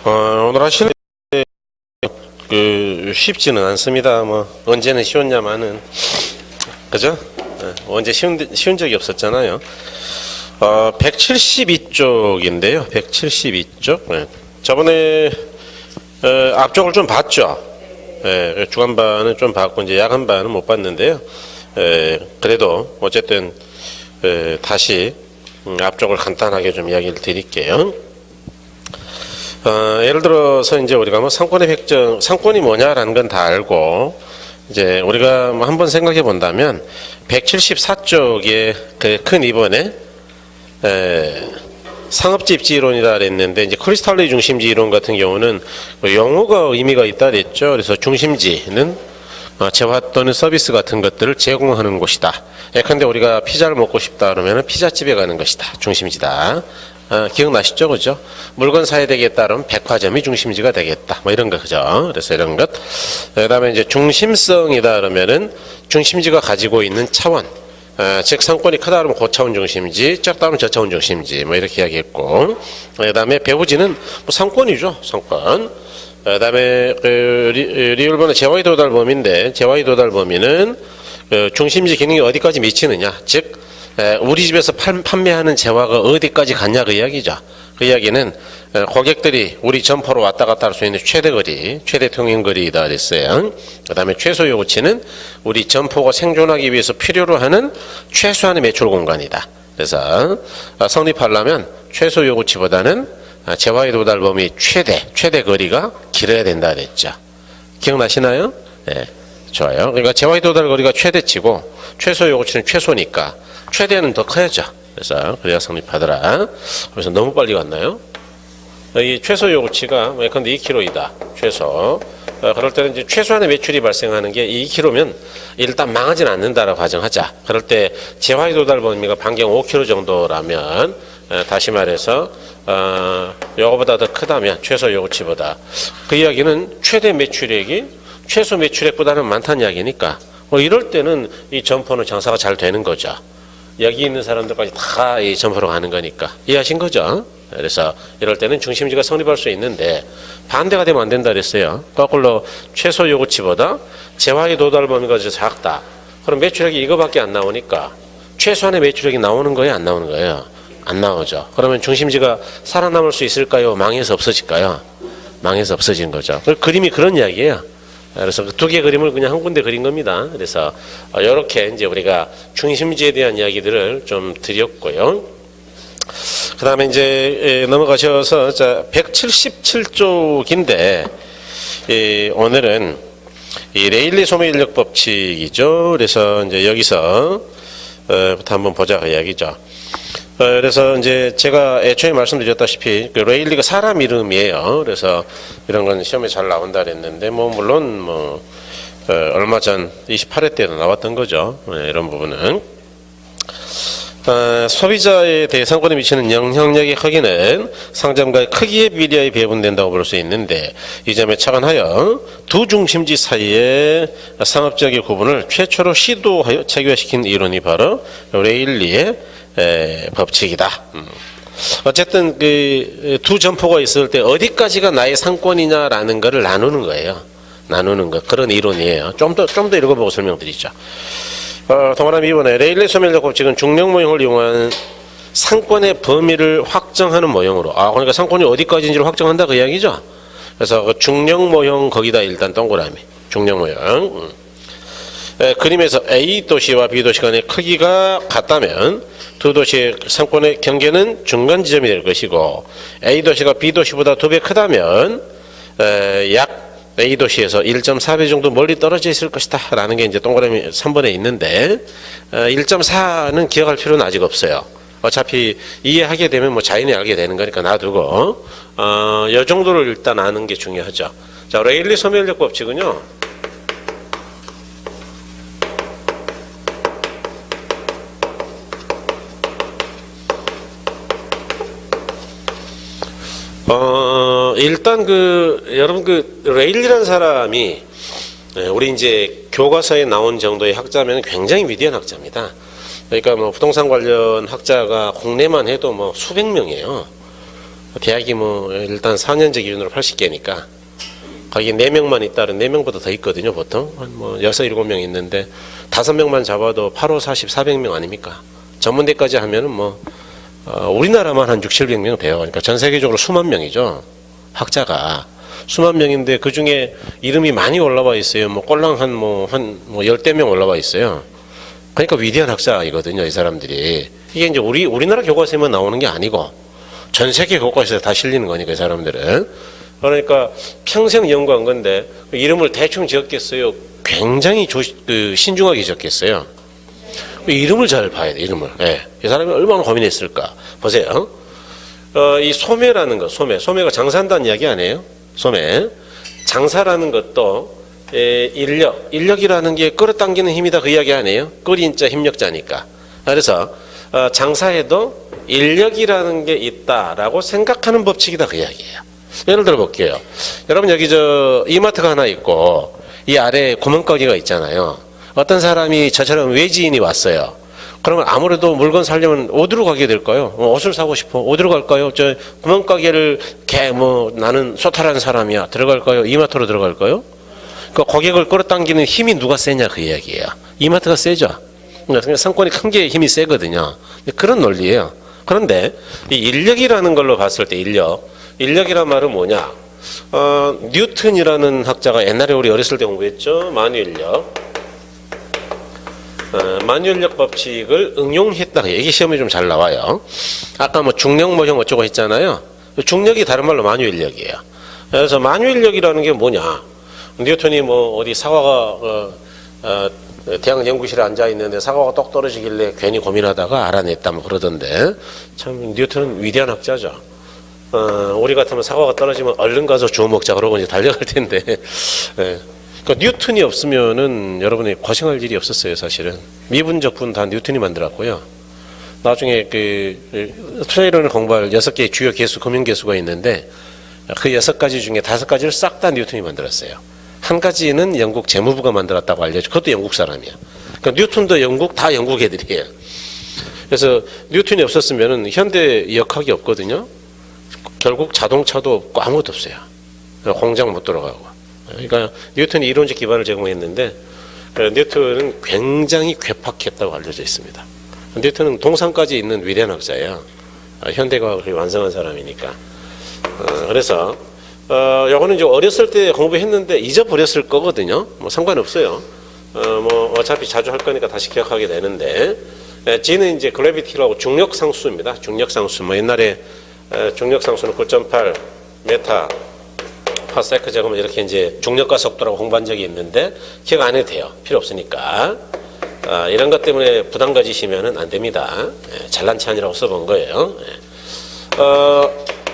오늘 하시는 쉽지는 않습니다. 뭐 언제는 쉬웠냐마는 그죠? 언제 쉬운 적이 없었잖아요. 172쪽인데요. 172쪽. 저번에 앞쪽을 좀 봤죠. 주간반은 좀 봤고 이제 야간반은 못 봤는데요. 그래도 어쨌든 다시 앞쪽을 간단하게 좀 이야기를 드릴게요. 예를 들어서 이제 우리가 뭐 상권의 획정, 상권이 뭐냐라는 건 다 알고, 이제 우리가 뭐 한번 생각해 본다면, 174쪽에 그 큰 2번에, 상업집지 이론이다 그랬는데, 이제 크리스탈로이 중심지 이론 같은 경우는 용어가 의미가 있다 그랬죠. 그래서 중심지는 재화 또는 서비스 같은 것들을 제공하는 곳이다. 예컨대 우리가 피자를 먹고 싶다 그러면 피자집에 가는 것이다. 중심지다. 기억나시죠? 그죠? 물건 사야 되겠다 그러면 백화점이 중심지가 되겠다. 뭐 이런 거, 그죠? 그래서 이런 것. 그 다음에 이제 중심성이다 그러면은 중심지가 가지고 있는 차원. 즉, 상권이 크다 그러면 고차원 중심지, 작다 그러면 저차원 중심지. 뭐 이렇게 이야기했고. 그 다음에 배후지는 뭐 상권이죠. 상권. 그 다음에 리을번의 재화의 도달 범위인데, 재화의 도달 범위는 중심지 기능이 어디까지 미치느냐. 즉, 우리 집에서 판매하는 재화가 어디까지 갔냐 그 이야기죠. 그 이야기는 고객들이 우리 점포로 왔다 갔다 할 수 있는 최대 거리, 최대 통행거리이다 그랬어요. 그 다음에 최소 요구치는 우리 점포가 생존하기 위해서 필요로 하는 최소한의 매출 공간이다. 그래서 성립하려면 최소 요구치보다는 재화의 도달 범위 최대 거리가 길어야 된다 그랬죠. 기억나시나요? 네, 좋아요. 그러니까 재화의 도달 거리가 최대치고 최소 요구치는 최소니까 최대는 더 커야죠. 그래서 그래야 성립하더라. 그래서 너무 빨리 갔나요? 이 최소 요구치가 예컨대 2kg이다. 최소. 그럴 때는 이제 최소한의 매출이 발생하는 게 2kg면 일단 망하진 않는다라고 가정하자. 그럴 때 재화의 도달 범위가 반경 5kg 정도라면 다시 말해서 요거보다 더 크다면 최소 요구치보다 그 이야기는 최대 매출액이 최소 매출액보다는 많다는 이야기니까 이럴 때는 이 점포는 장사가 잘 되는 거죠. 여기 있는 사람들까지 다 이 점포로 가는 거니까 이해하신 거죠? 그래서 이럴 때는 중심지가 성립할 수 있는데 반대가 되면 안 된다 그랬어요. 거꾸로 최소 요구치보다 재화의 도달 범위가 작다. 그럼 매출액이 이거밖에 안 나오니까 최소한의 매출액이 나오는 거예요? 안 나오는 거예요? 안 나오죠. 그러면 중심지가 살아남을 수 있을까요? 망해서 없어질까요? 망해서 없어진 거죠. 그림이 그런 이야기예요. 그래서 그 두 개의 그림을 그냥 한 군데 그린 겁니다. 그래서 이렇게 이제 우리가 중심지에 대한 이야기들을 좀 드렸고요. 그 다음에 이제 넘어가셔서 177쪽인데 오늘은 이 레일리 소매 인력 법칙이죠. 그래서 이제 여기서 부터 한번 보자 그 이야기죠. 그래서 이제 제가 애초에 말씀드렸다시피 그 레일리가 사람 이름이에요. 그래서 이런 건 시험에 잘 나온다 그랬는데 물론 얼마 전 28회 때도 나왔던 거죠. 이런 부분은 소비자에 대해 상권에 미치는 영향력의 크기는 상점가의 크기에 비례하여 배분된다고 볼 수 있는데 이 점에 착안하여 두 중심지 사이의 상업적인 구분을 최초로 시도하여 체계화시킨 이론이 바로 레일리의 법칙이다. 어쨌든 그 두 점포가 있을 때 어디까지가 나의 상권이냐라는 것을 나누는 거예요. 나누는 것 그런 이론이에요. 좀 더 읽어보고 설명드리죠. 동그라미 2번에 레일리 소멸력 법칙은 중력 모형을 이용한 상권의 범위를 확정하는 모형으로 그러니까 상권이 어디까지인지를 확정한다 그 이야기죠. 그래서 그 중력 모형 거기다 일단 동그라미 중력 모형 그림에서 A 도시와 B 도시 간의 크기가 같다면 두 도시의 상권의 경계는 중간 지점이 될 것이고 A 도시가 B 도시보다 2배 크다면 약 A 도시에서 1.4배 정도 멀리 떨어져 있을 것이다 라는 게 이제 동그라미 3번에 있는데 1.4는 기억할 필요는 아직 없어요. 어차피 이해하게 되면 뭐 자연히 알게 되는 거니까 놔두고 이 정도를 일단 아는 게 중요하죠. 자, 레일리 소멸력 법칙은요. 일단 여러분 레일리라는 사람이 우리 이제 교과서에 나온 정도의 학자면 굉장히 위대한 학자입니다. 그러니까 부동산 관련 학자가 국내만 해도 수백 명이에요. 대학이 뭐 일단 4년제 기준으로 80개니까 거기 4명만 있다는 4명보다 더 있거든요. 보통 한 6, 7명 있는데 5명만 잡아도 8, 5, 40, 400명 아닙니까? 전문대까지 하면은 우리나라만 한 6, 700명 돼요. 그러니까 전 세계적으로 수만 명이죠. 학자가 수만 명인데 그 중에 이름이 많이 올라와 있어요. 꼴랑 한 10대 명 올라와 있어요. 그러니까 위대한 학자이거든요, 이 사람들이. 이게 이제 우리나라 교과서에만 나오는 게 아니고 전 세계 교과서에 다 실리는 거니까, 이 사람들은. 그러니까 평생 연구한 건데 이름을 대충 지었겠어요? 굉장히 신중하게 지었겠어요? 이름을 잘 봐야 돼, 이름을. 예. 이 사람이 얼마나 고민했을까. 보세요. 이 소매라는 거, 소매가 장사한다는 이야기 아니에요? 소매. 장사라는 것도 인력이라는 게 끌어당기는 힘이다, 그 이야기 아니에요? 끌인자 힘력자니까. 그래서 장사에도 인력이라는 게 있다라고 생각하는 법칙이다, 그 이야기예요. 예를 들어 볼게요. 여러분 여기 이마트가 하나 있고 이 아래에 구멍가게가 있잖아요. 어떤 사람이 저처럼 외지인이 왔어요. 그러면 아무래도 물건 사려면 어디로 가게 될까요? 옷을 사고 싶어. 어디로 갈까요? 저 구멍가게를 나는 소탈한 사람이야. 들어갈까요? 이마트로 들어갈까요? 그 고객을 끌어당기는 힘이 누가 세냐, 그 이야기예요. 이마트가 세죠. 그러니까 상권이 큰 게 힘이 세거든요. 그런 논리예요. 그런데 이 인력이라는 걸로 봤을 때 인력이란 말은 뭐냐? 뉴턴이라는 학자가 옛날에 우리 어렸을 때 공부했죠. 만유인력 법칙을 응용했다. 이게 시험에 좀 잘 나와요. 아까 중력 모형 어쩌고 했잖아요. 중력이 다른 말로 만유인력이에요. 그래서 만유인력이라는 게 뭐냐? 뉴턴이 어디 사과가 대학 연구실에 앉아 있는데 사과가 똑 떨어지길래 괜히 고민하다가 알아냈다 그러던데, 참 뉴턴은 위대한 학자죠. 우리 같으면 사과가 떨어지면 얼른 가서 주워 먹자 그러고 이제 달려갈 텐데. 예. 그러니까 뉴턴이 없으면은 여러분이 고생할 일이 없었어요, 사실은. 미분적분 다 뉴턴이 만들었고요. 나중에 투자이론을 공부할 6개의 주요 계수, 금융계수가 있는데 그 6가지 중에 5가지를 싹 다 뉴턴이 만들었어요. 한 가지는 영국 재무부가 만들었다고 알려져. 그것도 영국 사람이야. 그러니까 뉴턴도 다 영국 애들이에요. 그래서 뉴턴이 없었으면은 현대 역학이 없거든요. 결국 자동차도 없고 아무것도 없어요. 공장 못 들어가고. 그러니까 뉴턴이 이론적 기반을 제공했는데 뉴턴은 굉장히 괴팍했다고 알려져 있습니다. 뉴턴은 동상까지 있는 위대한 학자예요. 현대과학을 완성한 사람이니까. 그래서 요거는 이제 어렸을 때 공부했는데 잊어버렸을 거거든요. 상관없어요. 어차피 자주 할 거니까 다시 기억하게 되는데, G는 이제 그래비티라고 중력상수입니다. 중력상수. 옛날에 중력상수는 9.8 메타 파세크 제곱면 이렇게 이제 중력과 속도라고 공부한 적이 있는데 기억 안 해도 돼요. 필요 없으니까. 이런 것 때문에 부담 가지시면은 안 됩니다. 잘난 체 아니라고 써본 거예요.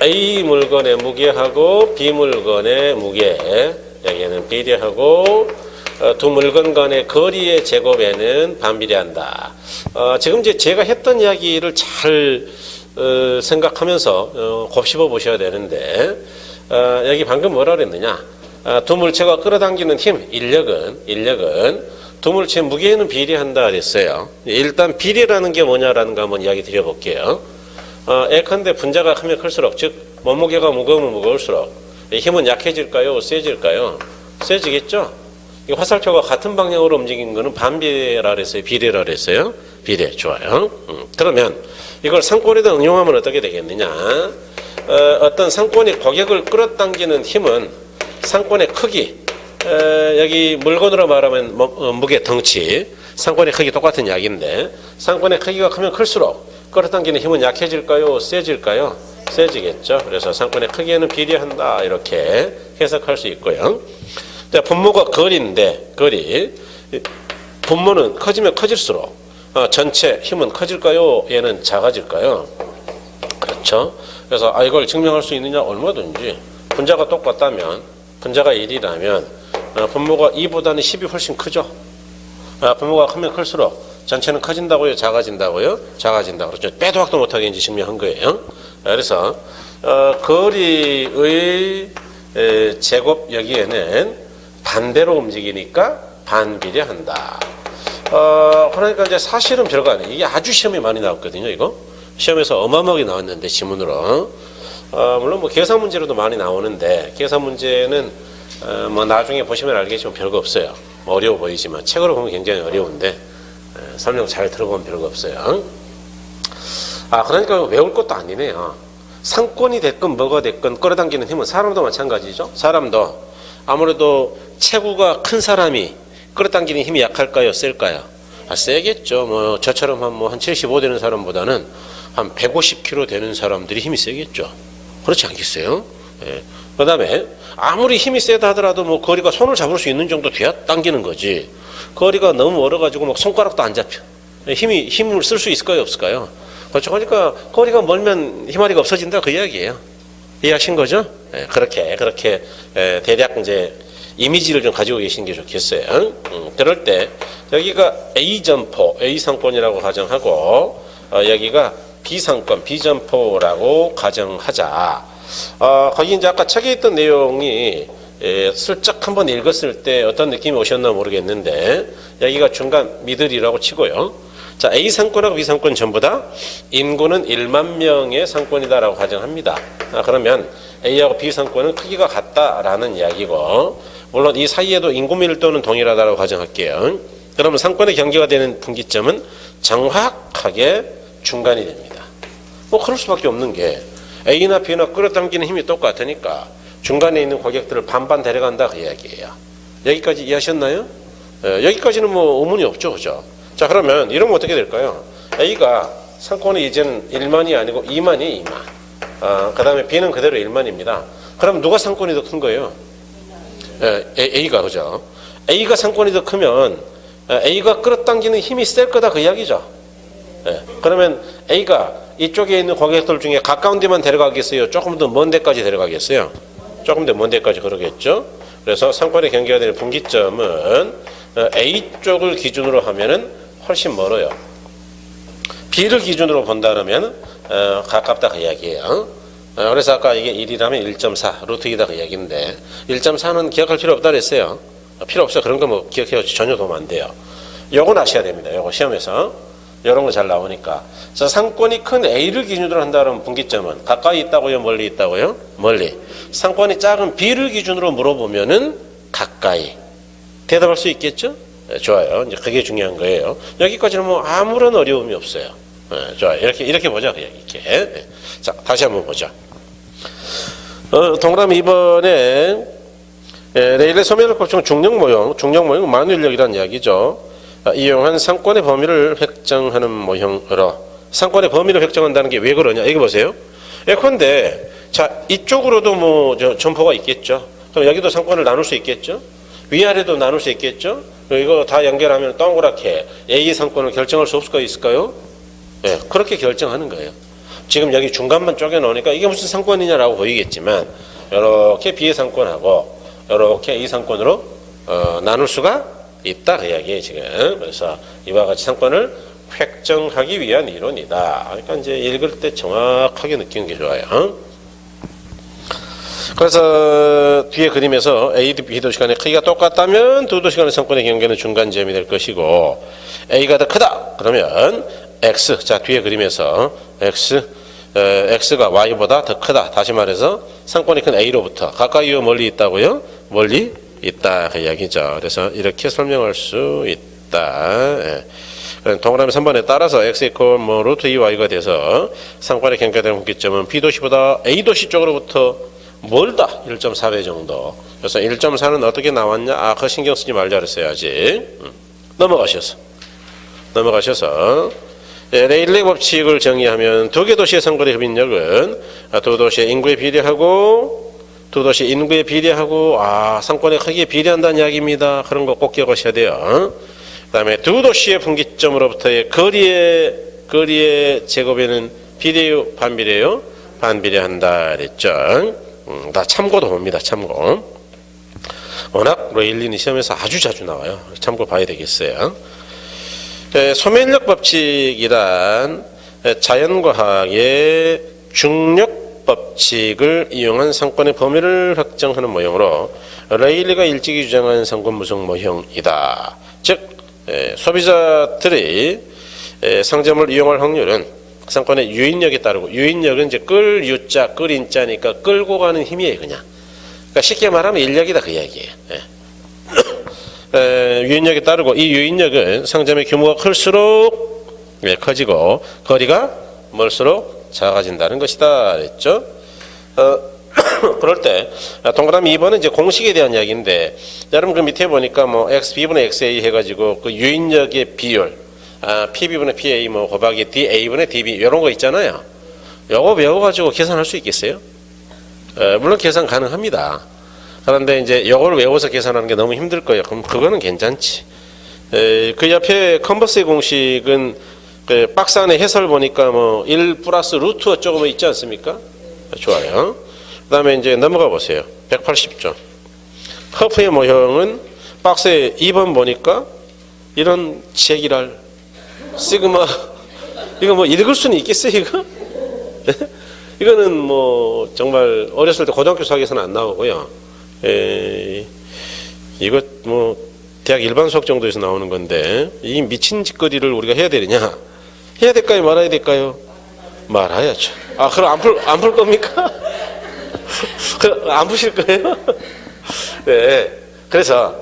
A 물건의 무게하고 B 물건의 무게, 여기에는 비례하고 두 물건 간의 거리의 제곱에는 반비례한다. 지금 이제 제가 했던 이야기를 잘 생각하면서 곱씹어 보셔야 되는데, 여기 방금 뭐라 그랬느냐? 두 물체가 끌어당기는 힘, 인력은 두 물체 무게에는 비례한다 그랬어요. 일단 비례라는 게 뭐냐라는 거 한번 이야기 드려볼게요. 예컨대 분자가 크면 클수록, 즉 몸무게가 무거우면 무거울수록 힘은 약해질까요? 세질까요? 세지겠죠? 이 화살표가 같은 방향으로 움직이는 거는 반비례라 그랬어요? 비례라 그랬어요? 비례. 좋아요. 그러면 이걸 상권에다 응용하면 어떻게 되겠느냐? 어떤 상권이 고객을 끌어당기는 힘은 상권의 크기, 여기 물건으로 말하면 무게, 덩치, 상권의 크기 똑같은 이야기인데, 상권의 크기가 크면 클수록 끌어당기는 힘은 약해질까요? 세질까요? 세지겠죠. 그래서 상권의 크기에는 비례한다, 이렇게 해석할 수 있고요. 자, 분모가 거리인데, 분모는 커지면 커질수록 전체 힘은 커질까요? 얘는 작아질까요? 그렇죠. 그래서 이걸 증명할 수 있느냐? 얼마든지. 분자가 똑같다면, 분자가 1이라면 분모가 2보다는 10이 훨씬 크죠. 분모가 크면 클수록 전체는 커진다고요? 작아진다고요? 작아진다고. 그렇죠. 빼도 확도 못하게 이제 증명한 거예요. 그래서 거리의 제곱 여기에는 반대로 움직이니까 반비례한다. 그러니까 이제 사실은 별거 아니에요. 이게 아주 시험에 많이 나왔거든요. 이거 시험에서 어마어마하게 나왔는데 지문으로 물론 뭐 계산 문제로도 많이 나오는데 계산 문제는 뭐 나중에 보시면 알겠지만 별거 없어요. 뭐 어려워 보이지만 책으로 보면 굉장히 어려운데 설명 잘 들어보면 별거 없어요. 그러니까 외울 것도 아니네요. 상권이 됐건 뭐가 됐건 끌어당기는 힘은 사람도 마찬가지죠. 사람도 아무래도 체구가 큰 사람이 끌어당기는 힘이 약할까요? 셀까요? 세겠죠. 뭐 저처럼 한 75 되는 사람보다는 한 150kg 되는 사람들이 힘이 세겠죠. 그렇지 않겠어요? 예. 그 다음에 아무리 힘이 세다 하더라도 뭐 거리가 손을 잡을 수 있는 정도 돼야 당기는 거지. 거리가 너무 멀어가지고 막 손가락도 안 잡혀. 힘을 쓸 수 있을까요? 없을까요? 그렇죠. 그러니까 거리가 멀면 힘아리가 없어진다 그 이야기예요. 이해하신 거죠? 예, 그렇게 대략 이제 이미지를 좀 가지고 계시는 게 좋겠어요. 그럴 때 여기가 A 점포, A 상권이라고 가정하고 여기가 B 상권, B 점포라고 가정하자. 거기 이제 아까 책에 있던 내용이 슬쩍 한번 읽었을 때 어떤 느낌이 오셨나 모르겠는데 여기가 중간 미들이라고 치고요. 자, A 상권하고 B 상권 전부 다 인구는 1만 명의 상권이다라고 가정합니다. 그러면 A하고 B 상권은 크기가 같다라는 이야기고, 물론 이 사이에도 인구 밀도는 동일하다라고 가정할게요. 그러면 상권의 경계가 되는 분기점은 정확하게 중간이 됩니다. 뭐 그럴 수밖에 없는 게 A나 B나 끌어당기는 힘이 똑같으니까 중간에 있는 고객들을 반반 데려간다 그 이야기예요. 여기까지 이해하셨나요? 여기까지는 뭐 의문이 없죠, 그죠? 자, 그러면 이러면 어떻게 될까요? A가 상권이 이제는 1만이 아니고 2만이 2만. 그 다음에 B는 그대로 1만입니다. 그럼 누가 상권이 더 큰 거예요? A가, 그죠? A가 상권이 더 크면 A가 끌어당기는 힘이 셀 거다 그 이야기죠. 그러면 A가 이쪽에 있는 고객들 중에 가까운 데만 데려가겠어요? 조금 더 먼 데까지 데려가겠어요? 조금 더 먼 데까지 그러겠죠? 그래서 상권의 경계가 되는 분기점은 A 쪽을 기준으로 하면은 훨씬 멀어요. B를 기준으로 본다면 가깝다 그 이야기예요. 그래서 아까 이게 1이라면 1.4 루트 2다 그 이야기인데 1.4는 기억할 필요 없다 그랬어요. 필요 없어요. 그런 거 뭐 기억해요. 전혀 도움 안 돼요. 요건 아셔야 됩니다. 요거 시험에서 이런 거 잘 나오니까. 자, 상권이 큰 A를 기준으로 한다면 분기점은 가까이 있다고요? 멀리 있다고요? 멀리. 상권이 작은 B를 기준으로 물어보면은 가까이. 대답할 수 있겠죠? 네, 좋아요. 이제 그게 중요한 거예요. 여기까지는 뭐 아무런 어려움이 없어요. 네, 좋아요. 이렇게 보자. 그냥 이렇게. 네. 자, 다시 한번 보자. 동그라미 2번에 레일의 소멸력 법칙은 중력 모형 만유인력이라는 이야기죠. 이용한 상권의 범위를 획정하는 모형으로 상권의 범위를 획정한다는 게 왜 그러냐? 여기 보세요. 예컨대 자, 이쪽으로도 뭐 점포가 있겠죠. 그럼 여기도 상권을 나눌 수 있겠죠. 위아래도 나눌 수 있겠죠. 이거 다 연결하면 동그랗게 A 상권을 결정할 수 없을 거 있을까요? 네, 그렇게 결정하는 거예요. 지금 여기 중간만 쪼개 놓으니까 이게 무슨 상권이냐라고 보이겠지만 이렇게 B의 상권하고 이렇게 A 상권으로 나눌 수가 있다 그 이야기예요 지금. 그래서 이와 같이 상권을 획정하기 위한 이론이다. 그러니까 이제 읽을 때 정확하게 느끼는 게 좋아요. 그래서 뒤에 그림에서 A, B 도시간의 크기가 똑같다면 두 도시간의 상권의 경계는 중간점이 될 것이고 A가 더 크다 그러면 X, 자 뒤에 그림에서 X가 Y보다 더 크다. 다시 말해서 상권이 큰 A로부터 가까이요 멀리 있다고요? 멀리 있다 그 이야기죠. 그래서 이렇게 설명할 수 있다. 동그라미 3번에 따라서 x 이퀄 뭐 루트 2y가 돼서 상권의 경계되는 분기점은 B도시보다 A도시 쪽으로부터 멀다. 1.4배 정도. 그래서 1.4는 어떻게 나왔냐? 그거 신경 쓰지 말자 그랬어야지. 넘어가셔서 레일리 법칙을 정의하면 두 개 도시의 상권의 흡인력은 두 도시의 인구에 비례하고 두 도시 인구에 비례하고 상권의 크기에 비례한다는 이야기입니다. 그런 거 꼭 기억하셔야 돼요. 그 다음에 두 도시의 분기점으로부터의 거리의 제곱에는 비례요? 반비례요? 반비례한다 그랬죠. 다 참고도 봅니다. 참고. 워낙 레일리는 시험에서 아주 자주 나와요. 참고 봐야 되겠어요. 소멸력 법칙이란 자연과학의 중력 법칙을 이용한 상권의 범위를 확정하는 모형으로 레일리가 일찍이 주장한 상권 무속 모형이다. 즉 소비자들이 상점을 이용할 확률은 상권의 유인력에 따르고, 유인력은 이제 끌 유자, 끌 인자니까 끌고 가는 힘이에요, 그냥. 그러니까 쉽게 말하면 인력이다, 그 이야기예요. 유인력에 따르고, 이 유인력은 상점의 규모가 클수록 커지고 거리가 멀수록 작아진다는 것이다 그랬죠. 그럴 때 동그라미 2번은 이제 공식에 대한 이야기인데, 여러분 그 밑에 보니까 뭐 x b분의 xa 해가지고 그 유인력의 비율, pb분의 pa 뭐 곱하기 da분의 db 이런 거 있잖아요. 요거 외워가지고 계산할 수 있겠어요? 물론 계산 가능합니다. 그런데 이제 요걸 외워서 계산하는 게 너무 힘들 거예요. 그럼 그거는 괜찮지. 그 옆에 컨버스의 공식은 그 박스 안에 해설 보니까 뭐 1 플러스 루트 어쩌고 뭐 있지 않습니까? 좋아요. 그 다음에 이제 넘어가 보세요. 180조. 허프의 모형은 박스에 2번 보니까 이런 제기랄 시그마, 이거 뭐 읽을 수는 있겠어요, 이거? 이거는 뭐 정말 어렸을 때 고등학교 수학에서는 안 나오고요. 이거 뭐 대학 일반 수학 정도에서 나오는 건데, 이 미친 짓거리를 우리가 해야 되느냐? 해야 될까요? 말아야 될까요? 말아야죠. 그럼 안 풀 겁니까? 안 푸실 거예요? 네. 그래서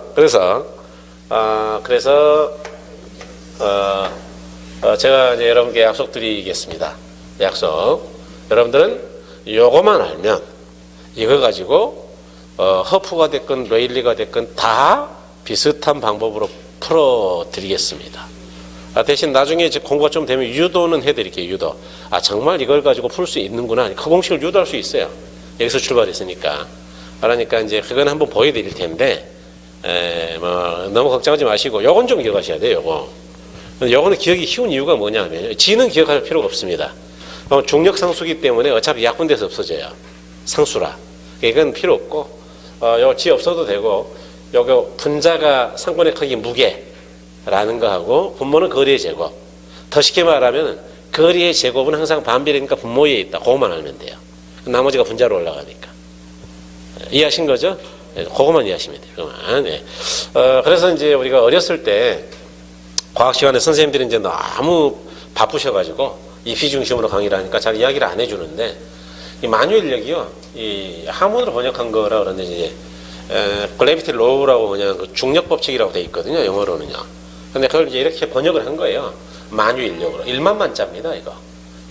제가 이제 여러분께 약속드리겠습니다. 약속. 여러분들은 요거만 알면 이거 가지고 허프가 됐건 레일리가 됐건 다 비슷한 방법으로 풀어드리겠습니다. 대신 나중에 이제 공부가 좀 되면 유도는 해드릴게요. 유도. 정말 이걸 가지고 풀 수 있는구나. 그 공식을 유도할 수 있어요. 여기서 출발했으니까. 그러니까 이제 그건 한번 보여드릴 텐데, 뭐 너무 걱정하지 마시고 요건 좀 기억하셔야 돼요. 요거는 기억이 쉬운 이유가 뭐냐면, 지는 기억할 필요가 없습니다. 중력 상수기 때문에 어차피 약분돼서 없어져요. 상수라. 이건 필요 없고, 요 지 없어도 되고, 요거 분자가 상권의 크기 무게라는 거하고, 분모는 거리의 제곱. 더 쉽게 말하면 거리의 제곱은 항상 반비례니까 분모에 있다. 그것만 알면 돼요. 나머지가 분자로 올라가니까. 이해하신 거죠? 그것만 이해하시면 돼요. 그만. 네. 그래서 이제 우리가 어렸을 때 과학 시간에 선생님들이 이제 너무 바쁘셔가지고 입시 중심으로 강의를 하니까 잘 이야기를 안 해주는데, 이 만유인력이요, 이 한문으로 번역한 거라 그러는데 이제 글래비티 로우라고 그냥 그 중력 법칙이라고 돼 있거든요, 영어로는요. 근데 그걸 이제 이렇게 번역을 한 거예요. 만유인력으로. 1만 만자입니다, 이거.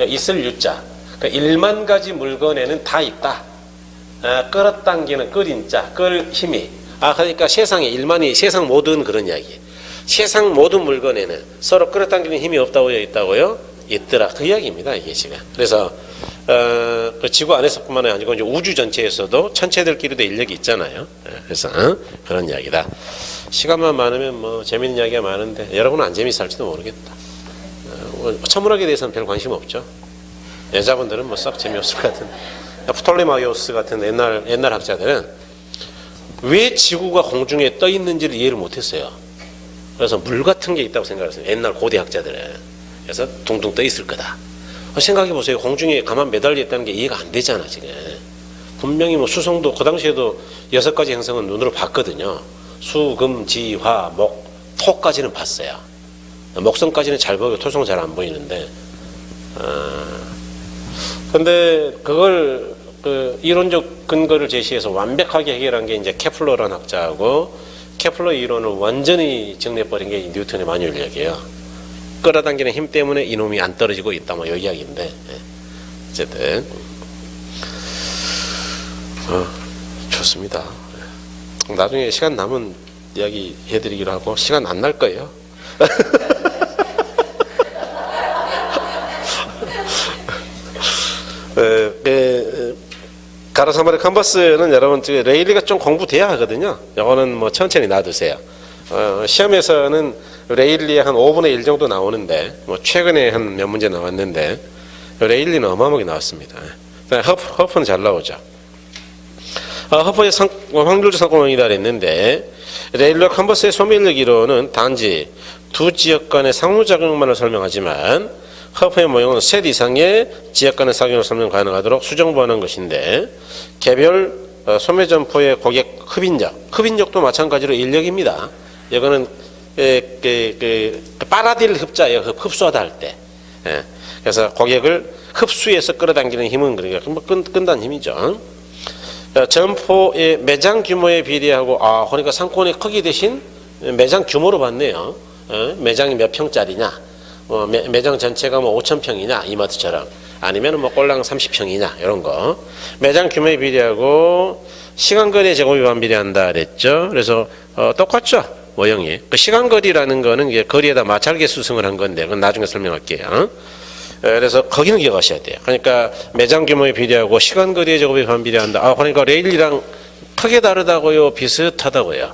있을 유자. 그러니까 1만 가지 물건에는 다 있다. 끌어당기는 끌인자, 끌 힘이. 그러니까 세상에 1만이 세상 모든 그런 이야기. 세상 모든 물건에는 서로 끌어당기는 힘이 없다고 되어 있다고요? 있더라. 그 이야기입니다, 이게 지금. 그래서 그 지구 안에서뿐만 아니고 이제 우주 전체에서도 천체들끼리도 인력이 있잖아요. 그래서 그런 이야기다. 시간만 많으면 뭐 재밌는 이야기가 많은데 여러분은 안 재밌을지도 모르겠다. 천문학에 대해서는 별 관심 없죠. 여자분들은 뭐 썩 재미없을 것 같은데, 프톨레마이오스 같은 옛날 학자들은 왜 지구가 공중에 떠 있는지를 이해를 못했어요. 그래서 물 같은 게 있다고 생각했어요. 옛날 고대 학자들은. 그래서 둥둥 떠 있을 거다. 생각해 보세요. 공중에 가만 매달려 있다는 게 이해가 안 되잖아, 지금. 분명히 뭐 수성도 그 당시에도 6가지 행성은 눈으로 봤거든요. 수, 금, 지, 화, 목, 토까지는 봤어요. 목성까지는 잘 보이고 토성은 잘 안 보이는데, 근데 그걸 그 이론적 근거를 제시해서 완벽하게 해결한 게 이제 케플러라는 학자하고, 케플러 이론을 완전히 정리해버린 게 뉴턴의 만유인력이에요. 끌어당기는 힘 때문에 이놈이 안 떨어지고 있다, 뭐 이 이야기인데, 어쨌든 좋습니다. 나중에 시간 남은 이야기 해드리기로 하고, 시간 안 날 거예요. 가로사마리 컨버스는 여러분 레일리가 좀 공부돼야 하거든요. 이거는 뭐 천천히 놔두세요. 시험에서는 레일리의 한 5분의 1 정도 나오는데, 뭐 최근에 한 몇 문제 나왔는데 레일리는 어마어마하게 나왔습니다. 허프는 잘 나오죠. 허프의 확률적 상권형이다 그랬는데, 레일리와 컨버스의 소멸력 이론은 단지 두 지역 간의 상호작용만을 설명하지만, 허프의 모형은 셋 이상의 지역 간의 작용을 설명 가능하도록 수정보하는 것인데, 개별 소매점포의 고객 흡인력도 마찬가지로 인력입니다. 이거는 빨아들일 흡자예요. 흡수하다 할 때. 그래서 고객을 흡수해서 끌어당기는 힘은 그러니까 뭐 끈다는 힘이죠. 점포의 매장 규모에 비례하고 그러니까 상권의 크기 대신 매장 규모로 봤네요. 매장이 몇 평짜리냐, 매장 전체가 뭐 5,000평이냐 이마트처럼, 아니면 뭐 꼴랑 30평이냐 이런 거. 매장 규모에 비례하고 시간거리의 제곱이 반비례한다 그랬죠. 그래서 똑같죠, 모형이. 그 시간거리라는 거는 이게 거리에다 마찰계 수승을 한 건데 그건 나중에 설명할게요. 그래서 거기는 기억하셔야 돼요. 그러니까 매장 규모에 비례하고 시간거리의 제곱이 반비례한다. 그러니까 레일이랑 크게 다르다고요, 비슷하다고요?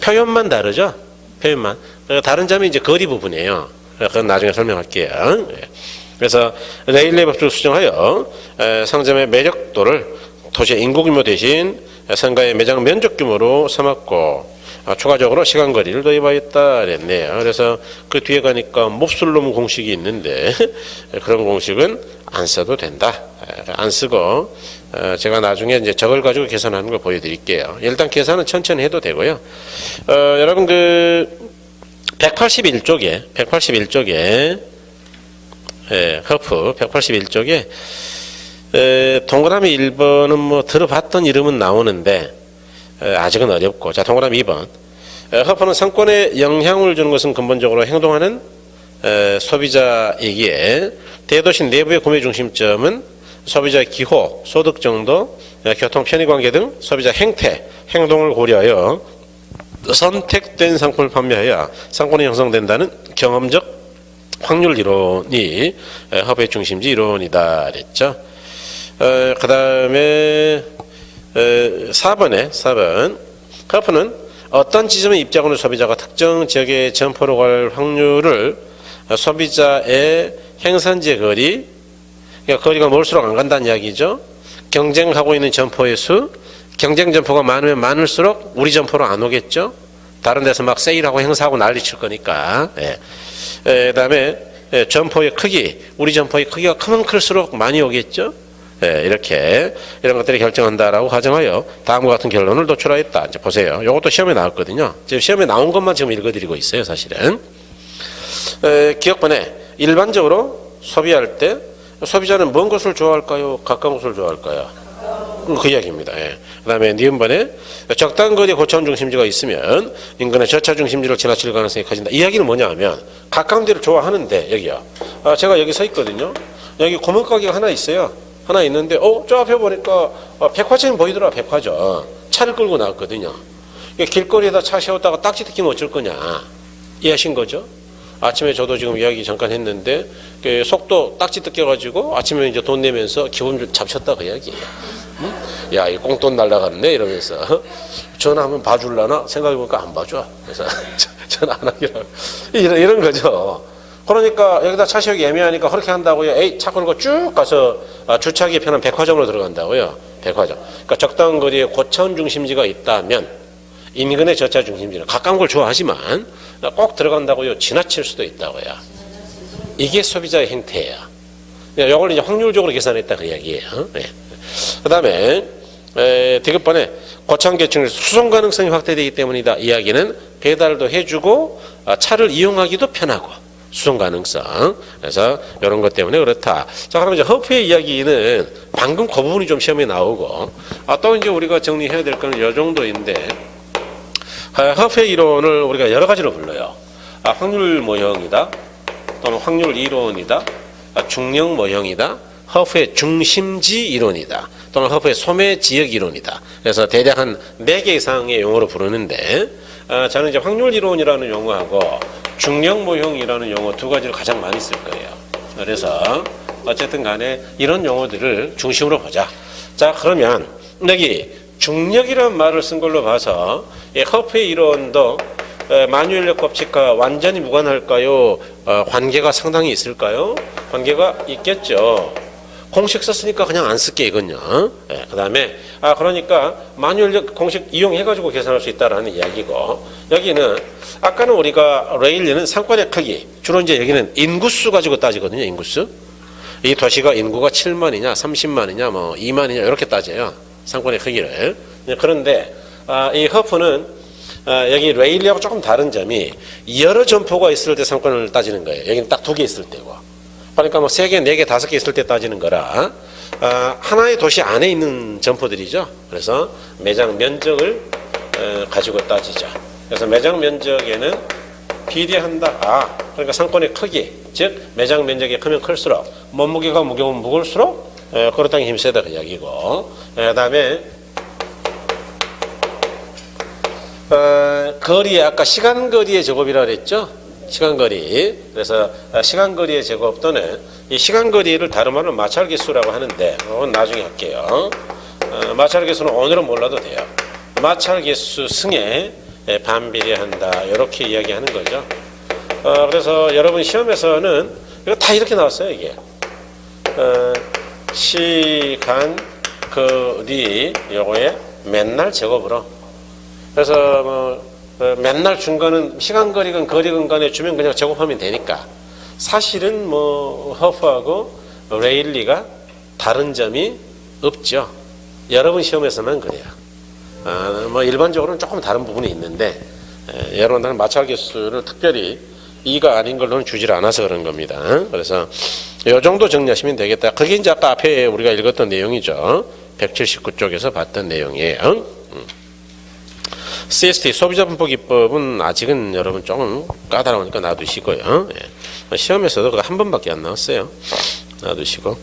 표현만 다르죠. 표현만. 다른 점이 이제 거리 부분이에요. 그건 나중에 설명할게요. 그래서 레일의 법칙을 수정하여 상점의 매력도를 도시의 인구 규모 대신 상가의 매장 면적 규모로 삼았고, 추가적으로 시간거리를 도입하였다 그랬네요. 그래서 그 뒤에 가니까 몹쓸놈 공식이 있는데 그런 공식은 안 써도 된다. 안 쓰고 제가 나중에 이제 저걸 가지고 계산하는 걸 보여드릴게요. 일단 계산은 천천히 해도 되고요. 여러분 그 181쪽에 허프 181쪽에 동그라미 1번은 뭐 들어봤던 이름은 나오는데 아직은 어렵고, 자 동그라미 2번. 허프는 상권에 영향을 주는 것은 근본적으로 행동하는 소비자이기에 대도시 내부의 구매 중심점은 소비자의 기호, 소득 정도, 교통 편의 관계 등 소비자 행태, 행동을 고려하여 선택된 상품을 판매하여 상권이 형성된다는 경험적 확률 이론이 허브의 중심지 이론이다 그랬죠. 그 다음에 4번 허프는 어떤 지점에 입장하는 소비자가 특정 지역의 점포로 갈 확률을 소비자의 행선지의 거리, 그러니까 거리가 멀수록 안 간다는 이야기죠. 경쟁하고 있는 점포의 수, 경쟁 점포가 많으면 많을수록 우리 점포로 안 오겠죠. 다른 데서 막 세일하고 행사하고 난리 칠 거니까. 그다음에 점포의 크기, 우리 점포의 크기가 크면 클수록 많이 오겠죠. 이렇게 이런 것들이 결정한다라고 가정하여 다음과 같은 결론을 도출하였다. 이제 보세요. 이것도 시험에 나왔거든요. 지금 시험에 나온 것만 지금 읽어드리고 있어요, 사실은. 기억번에 일반적으로 소비할 때 소비자는 먼 곳을 좋아할까요? 가까운 곳을 좋아할까요? 그 이야기입니다. 그 다음에 니은번에 적당한 거리에 고차원 중심지가 있으면 인근의 저차 중심지를 지나칠 가능성이 커진다. 이야기는 뭐냐 하면 가까운 데를 좋아하는데, 여기요. 제가 여기 서 있거든요. 여기 고물가게가 하나 있어요. 하나 있는데 저 앞에 보니까 백화점이 보이더라. 백화점. 차를 끌고 나왔거든요. 길거리에다 차 세웠다가 딱지 뜯기면 어쩔 거냐, 이해하신 거죠? 아침에 저도 지금 이야기 잠깐 했는데 속도 딱지 뜯겨가지고 아침에 이제 돈 내면서 기분 좀 잡쳤다 그 이야기예요. 응? 야, 이 꽁돈 날라갔네 이러면서 전화 한번 봐줄라나 생각해보니까 안 봐줘. 그래서 전화 안 하기로 이런 거죠. 그러니까 여기다 차 세우기 애매하니까 그렇게 한다고요. 차 끌고 쭉 가서 주차하기 편한 백화점으로 들어간다고요. 백화점. 그러니까 적당한 거리에 고차원 중심지가 있다면 인근의 저차 중심지는 가까운 걸 좋아하지만 꼭 들어간다고요. 지나칠 수도 있다고요. 이게 소비자의 행태예요. 이걸 이제 확률적으로 계산했다 그 이야기예요. 그 다음에 디귿번에 고차원 계층의 수송 가능성이 확대되기 때문이다. 이야기는 배달도 해주고 차를 이용하기도 편하고 수송 가능성. 그래서 이런 것 때문에 그렇다. 자, 그러면 이제 허프의 이야기는 방금 그 부분이 좀 시험에 나오고, 또 이제 우리가 정리해야 될 거는 이 정도인데, 허프의 이론을 우리가 여러 가지로 불러요. 확률 모형이다, 또는 확률 이론이다, 중력 모형이다, 허프의 중심지 이론이다, 또는 허프의 소매 지역 이론이다. 그래서 대략 한 4개 이상의 용어로 부르는데, 저는 이제 확률 이론이라는 용어하고 중력 모형이라는 용어 두 가지를 가장 많이 쓸 거예요. 그래서 어쨌든 간에 이런 용어들을 중심으로 보자. 자, 그러면 여기 중력이라는 말을 쓴 걸로 봐서 허프의 이론도 만유인력 법칙과 완전히 무관할까요? 관계가 상당히 있을까요? 관계가 있겠죠. 공식 썼으니까 그냥 안 쓸게 이건요. 그 다음에 그러니까 만유인력 공식 이용해가지고 계산할 수 있다라는 이야기고, 여기는 아까는 우리가 레일리는 상권의 크기, 주로 이제 여기는 인구수 가지고 따지거든요. 인구수. 이 도시가 인구가 7만이냐 30만이냐 뭐 2만이냐 이렇게 따져요. 상권의 크기를. 그런데 이 허프는 여기 레일리하고 조금 다른 점이 여러 점포가 있을 때 상권을 따지는 거예요. 여기는 딱 2개 있을 때고, 그러니까 뭐 3개, 4개, 5개 있을 때 따지는 거라 하나의 도시 안에 있는 점포들이죠. 그래서 매장 면적을 가지고 따지죠. 그래서 매장 면적에는 비례한다. 그러니까 상권의 크기, 즉 매장 면적이 크면 클수록 몸무게가 무거우면 무거울수록 그렇다는 힘이 세다 그 이야기고, 그다음에 거리에 아까 시간거리의 제곱이라고 그랬죠. 시간거리. 그래서 시간거리의 제곱 또는 이 시간거리를 다른 말로 마찰계수라고 하는데 그건 나중에 할게요. 마찰계수는 오늘은 몰라도 돼요. 마찰계수 승에 반비례한다 이렇게 이야기하는 거죠. 그래서 여러분 시험에서는 이거 다 이렇게 나왔어요. 이게 시간 거리 요거에 맨날 제곱으로. 그래서 뭐 맨날 준 거는 시간거리건 거리건 간에 주면 그냥 제곱하면 되니까 사실은 뭐 허프하고 레일리가 다른 점이 없죠. 여러분 시험에서만 그래요. 뭐 일반적으로는 조금 다른 부분이 있는데 여러분들은 마찰계수를 특별히 이가 아닌 걸로는 주질 않아서 그런 겁니다. 그래서 이 정도 정리하시면 되겠다. 그게 이제 아까 앞에 우리가 읽었던 내용이죠. 179쪽에서 봤던 내용이에요. CST 소비자분포기법은 아직은 여러분 조금 까다로우니까 놔두시고요. 시험에서도 그거 한 번밖에 안 나왔어요. 놔두시고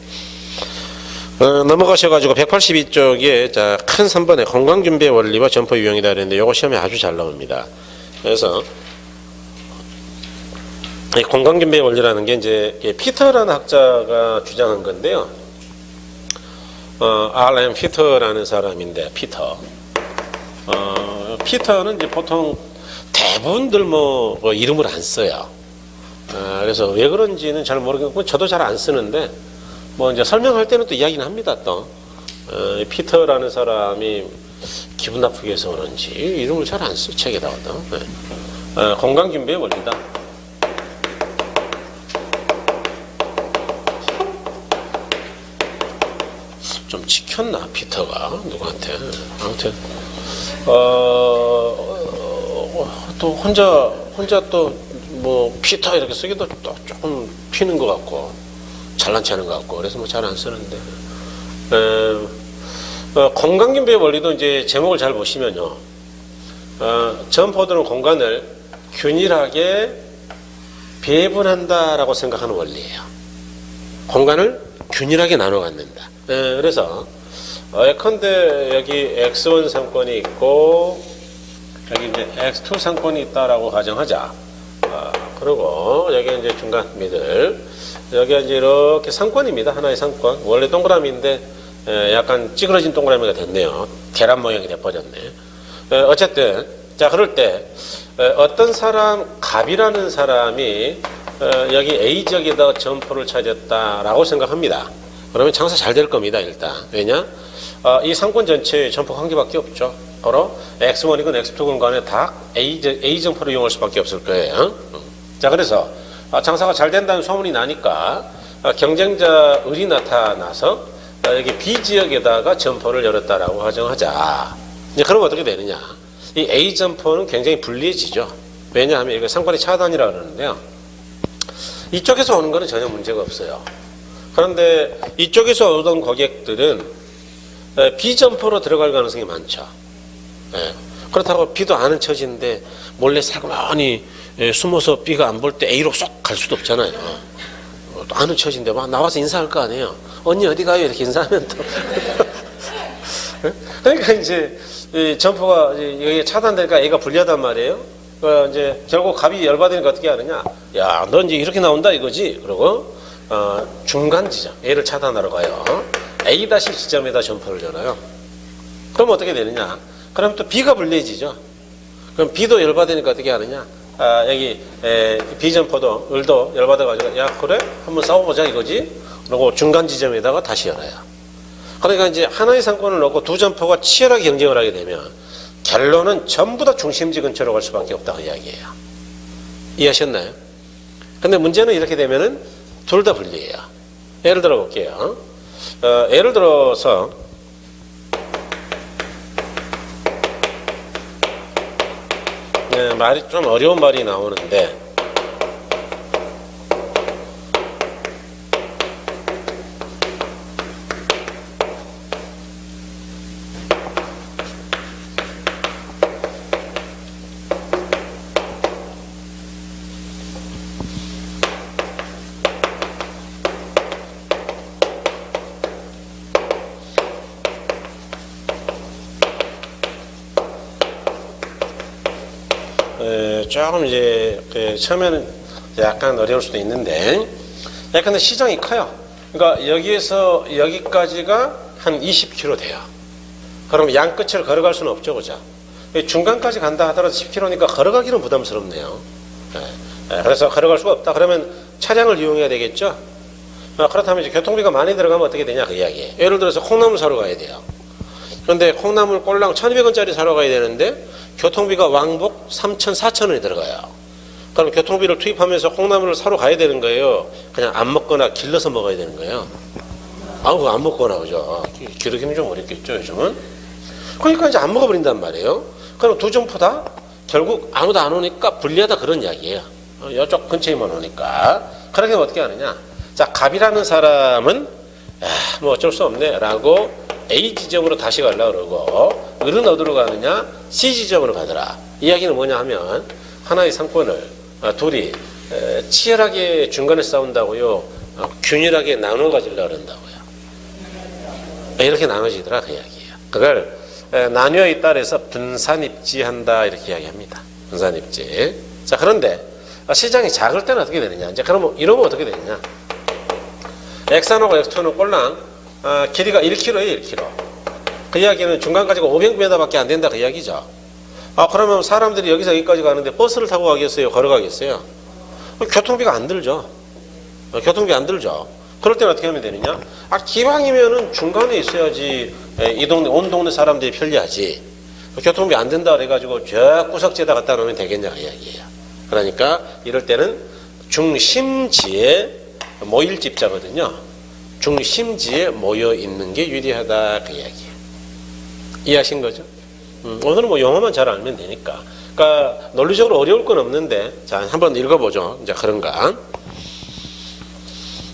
넘어가셔가지고 182쪽에 자, 큰 3번에 건강준비의 원리와 점포 유형이다 그랬는데 요거 시험에 아주 잘 나옵니다. 그래서 이 건강준비의 원리라는 게 이제 피터라는 학자가 주장한 건데요. R.M. 피터라는 사람인데 피터는 이제 보통 대부분들 뭐 이름을 안 써요. 그래서 왜 그런지는 잘 모르겠고 저도 잘 안 쓰는데 뭐 이제 설명할 때는 또 이야기는 합니다. 또 피터라는 사람이 기분 나쁘게 해서 그런지 이름을 잘 안 써 책에다가도. 건강준비의 원리다. 좀 지켰나 피터가 누구한테. 아무튼 또 혼자 또 뭐 피터 이렇게 쓰기도 또 조금 피는 것 같고 잘난 체하는 것 같고 그래서 뭐 잘 안 쓰는데 공간균배의 원리도 이제 제목을 잘 보시면요. 점포들은 공간을 균일하게 배분한다라고 생각하는 원리예요. 공간을 균일하게 나눠 갖는다. 그래서 예컨대 여기 X1 상권이 있고 여기 이제 X2 상권이 있다라고 가정하자. 그리고 여기 이제 중간 미들 여기 이제 이렇게 상권입니다. 하나의 상권. 원래 동그라미인데 약간 찌그러진 동그라미가 됐네요. 계란 모양이 돼버렸네. 어쨌든 자 그럴 때 어떤 사람 갑이라는 사람이 여기 A 지역에다 점포를 찾았다라고 생각합니다. 그러면 장사 잘 될 겁니다. 일단 왜냐? 이 상권 전체에 점포가 한 개밖에 없죠. 바로 X1이건 X2건 간에 다 A 점포를 이용할 수밖에 없을 거예요. 자 그래서 장사가 잘 된다는 소문이 나니까 경쟁자 을이 나타나서 여기 B 지역에다가 점포를 열었다라고 가정하자. 이제 그럼 어떻게 되느냐? 이 A 점포는 굉장히 불리해지죠. 왜냐하면 이거 상권의 차단이라 그러는데요. 이쪽에서 오는 거는 전혀 문제가 없어요. 그런데 이쪽에서 오던 고객들은 B 점포로 들어갈 가능성이 많죠. 그렇다고 B도 아는 처지인데 몰래 살그머니 숨어서 B가 안 볼 때 A로 쏙 갈 수도 없잖아요. 또 아는 처지인데 막 나와서 인사할 거 아니에요. 언니 어디 가요? 이렇게 인사하면 또 그러니까 이제 이 점포가 여기 차단되니까 A가 불리하단 말이에요. 이제 결국 갑이 열받으니까 어떻게 하느냐? 야, 너 이제 이렇게 나온다 이거지. 그러고 중간 지점 A를 차단하러 가요. A 다시 지점에다 점포를 열어요. 그럼 어떻게 되느냐? 그럼 또 B가 불리해지죠. 그럼 B도 열받으니까 어떻게 하느냐? 여기 B 점포도 을도 열받아가지고 야 그래? 한번 싸워보자 이거지? 그리고 중간 지점에다가 다시 열어요. 그러니까 이제 하나의 상권을 놓고 두 점포가 치열하게 경쟁을 하게 되면 결론은 전부 다 중심지 근처로 갈 수밖에 없다고 이야기해요. 이해하셨나요? 근데 문제는 이렇게 되면은 둘 다 불리해요. 예를 들어 볼게요. 예를 들어서 말이 좀 어려운 말이 나오는데 조금 이제 처음에는 약간 어려울 수도 있는데, 근데 시장이 커요. 그러니까 여기에서 여기까지가 한 20km 돼요. 그럼 양 끝을 걸어갈 수는 없죠, 그죠? 중간까지 간다 하더라도 10km니까 걸어가기는 부담스럽네요. 그래서 걸어갈 수가 없다. 그러면 차량을 이용해야 되겠죠? 그렇다면 이제 교통비가 많이 들어가면 어떻게 되냐, 그 이야기예요. 예를 들어서 콩나물 사러 가야 돼요. 그런데 콩나물 꼴랑 1,200원짜리 사러 가야 되는데 교통비가 왕복 3,000, 4,000원이 들어가요. 그럼 교통비를 투입하면서 콩나물을 사러 가야 되는 거예요. 그냥 안 먹거나 길러서 먹어야 되는 거예요. 그거 안 먹거나, 그죠? 기르기는 좀 어렵겠죠, 요즘은? 그러니까 이제 안 먹어버린단 말이에요. 그럼 두 점포 다 결국 아무도 안 오니까 불리하다, 그런 이야기예요. 이쪽 근처에만 오니까. 그렇게 하면 어떻게 하느냐? 자, 갑이라는 사람은 뭐 어쩔 수 없네 라고 A 지점으로 다시 가려고 그러고, 을은 어디로 가느냐? C 지점으로 가더라. 이야기는 뭐냐 하면 하나의 상권을 둘이 치열하게 중간에 싸운다고요, 균일하게 나눠 가지려고 그런다고요. 이렇게 나눠지더라, 그 이야기예요. 그걸 나뉘어에 따라서 분산입지한다, 이렇게 이야기합니다. 분산입지. 자, 그런데 시장이 작을 때는 어떻게 되느냐? 이제 그러면 이러면 어떻게 되느냐? X1하고 X2는 꼴랑 길이가 1km예요, 1km. 그 이야기는 중간까지가 500m밖에 안 된다, 그 이야기죠. 그러면 사람들이 여기서 여기까지 가는데 버스를 타고 가겠어요? 걸어가겠어요? 교통비가 안 들죠. 교통비 안 들죠. 그럴 때는 어떻게 하면 되느냐? 기왕이면은 중간에 있어야지 이 동네, 온 동네 사람들이 편리하지. 교통비 안 된다 그래가지고 저 구석지에다 갖다 놓으면 되겠냐, 그 이야기예요. 그러니까 이럴 때는 중심지에 모일 집자거든요. 중심지에 모여 있는 게 유리하다, 그 이야기예요. 이해하신 거죠? 오늘은 뭐 영어만 잘 알면 되니까. 그러니까 논리적으로 어려울 건 없는데, 자, 한번 읽어보죠. 이제 그런가.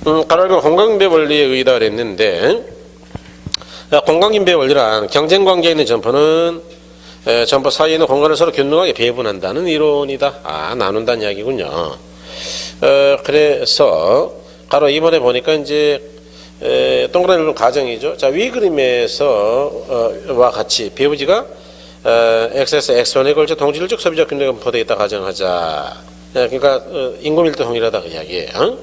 가로열고 공간분배 원리에 의다 그랬는데, 공간분배 원리란 경쟁관계에 있는 점포는 점포 사이에 있는 공간을 서로 균등하게 배분한다는 이론이다. 나눈다는 이야기군요. 그래서 가로 2번에 보니까 이제 동그라미 가정이죠. 자, 위 그림에서 와 같이 배우지가 X에서 X1에 걸쳐 동질적 소비적 균등이 분포되어 있다 가정하자. 그러니까 인구밀도 동일하다, 그 이야기예요.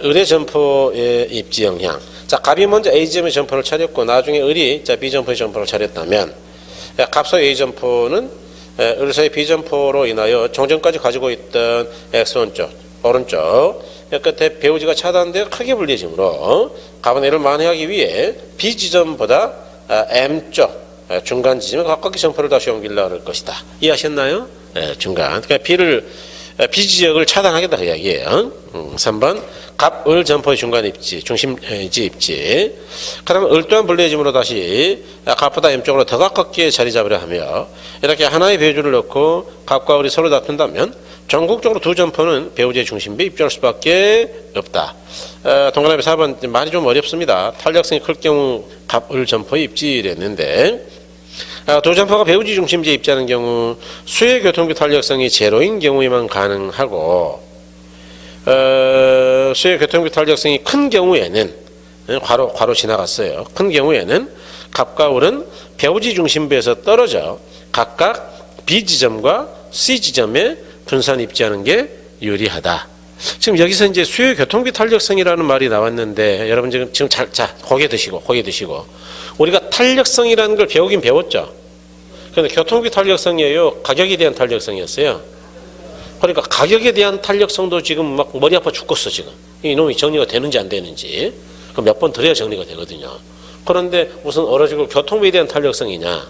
을의 점포의 입지 영향. 자, 갑이 먼저 A 지점의 점포를 차렸고 나중에 을이 B 점포의 점포를 차렸다면, 갑소 A 점포는 을사의 B 점포로 인하여 종전까지 가지고 있던 X1 쪽, 오른쪽 끝에 배우지가 차단되어 크게 불리해지므로 갑은 A를 만회하기 위해 B 지점보다 M 쪽 중간 지점에 가깝게 점포를 다시 옮기려고 할 것이다. 이해하셨나요? 중간. 그러니까 B 지역을 차단하겠다, 그 이야기예요. 3번 갑, 을 점포의 중간 입지, 중심지 입지. 그러면 을 또한 분리해짐으로 다시 갑보다 M 쪽으로 더 가깝게 자리 잡으려 하며, 이렇게 하나의 배우지를 넣고 갑과 을이 서로 다툰다면 전국적으로 두 점포는 배우지의 중심부에 입주할 수밖에 없다. 동그라미 4번 말이 좀 어렵습니다. 탄력성이 클 경우 갑, 을 점포의 입지랬는데, 두 점포가 배우지 중심지에 입지하는 경우 수의 교통비 탄력성이 제로인 경우에만 가능하고, 수의 교통비 탄력성이 큰 경우에는, 괄호 지나갔어요. 큰 경우에는 갑과 을은 배우지 중심부에서 떨어져 각각 B 지점과 C 지점에 분산 입지하는 게 유리하다. 지금 여기서 이제 수요 교통비 탄력성이라는 말이 나왔는데, 여러분 지금 자, 고개 드시고. 우리가 탄력성이라는 걸 배우긴 배웠죠. 그런데 교통비 탄력성이에요? 가격에 대한 탄력성이었어요? 그러니까 가격에 대한 탄력성도 지금 막 머리 아파 죽겠어, 지금. 이놈이 정리가 되는지 안 되는지. 그럼 몇 번 들어야 정리가 되거든요. 그런데 무슨 얼어지고 교통비에 대한 탄력성이냐.